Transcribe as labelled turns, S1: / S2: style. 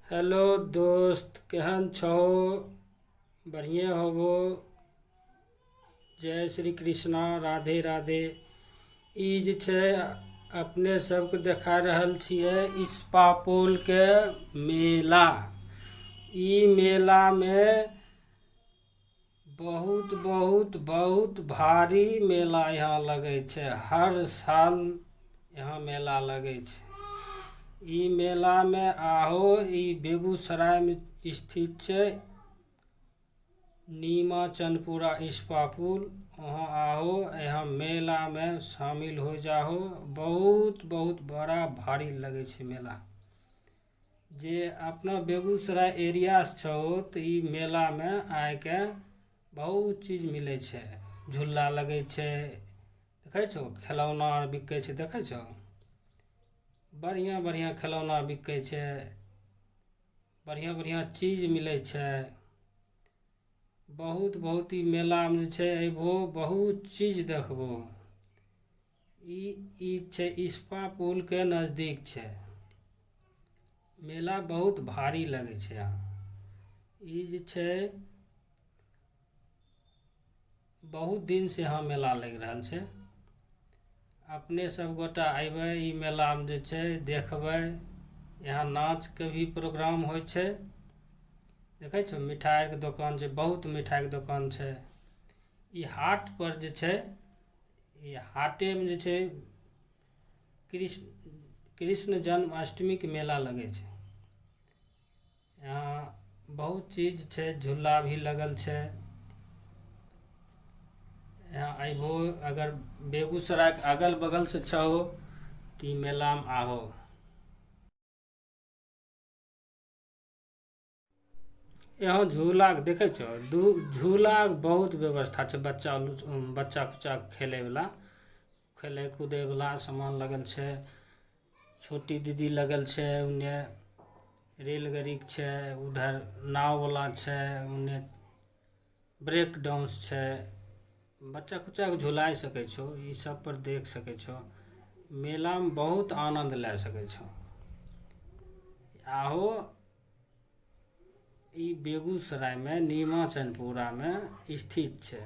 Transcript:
S1: Hello दोस्त, केहन छहो? बढ़िए होबो। जय श्री कृष्णा, राधे राधे। ई जे छै अपने सबके देखा रहल छियै इस्पापोल के मेला। ई मेला में बहुत बहुत बहुत भारी मेला यहाँ लगे छै। हर साल यहाँ मेला लगे छै। ई मेला में आहो। ई बेगूसराय में स्थित छै। नीमा चंदपुरा इस्पापुल, वहाँ आओ। यहाँ मेला में शामिल हो जाओ। बहुत बहुत बड़ा भारी लगे छै मेला। जे अपना बेगूसराय एरिया से छहो तो ई मेला में आके बहुत चीज मिले छै। झूला लगे छै, देखे छो। खिलौना आर बिकै छै, देखे छो। बढ़िया बढ़िया खिलौना बिकै छै। बढ़िया बढ़िया चीज मिले छै। बहुत बहुत। ई मेला में छै अयबो, बहुत चीज देखबो। ई छै इस्पापुल के नजदीक छै। मेला बहुत भारी लगे छै यहाँ। ई जे छै बहुत दिन से यहाँ मेला लग रहल छै। अपने सब गोटा अयबै ई मेला में जे छै देखबै। यहाँ नाच के भी प्रोग्राम होइ छै, देखे छो। मिठाई के दुकान छै, बहुत मिठाई के दुकान छै। ई हाट पर जे छै, ई हाटे में जे छै कृष्ण जन्माष्टमी के मेला लगे छै। यहाँ बहुत चीज छै, झूला भी लगल छै। यहाँ अयबो, अगर बेगूसराय के अगल बगल से छहो तो ई मेला में आहो। यहाँ झूला के देखे छो, झूला के बहुत व्यवस्था छै। बच्चा कुच्चा खेले वाला, खेले कूदे वाला सामान लगल छै। छोटी दीदी लगल छै उन्ने। रेलगाड़ी छै उधर, नाव वाला छै उन्ने। ब्रेक डांस छै। बच्चा कुच्चा के झुलाइ सकै छो। ई सब पर देख सकै छो। मेला में बहुत आनंद ले सकै छो। आहो। ई बेगूसराय में नीमा चंदपुरा में स्थित छै।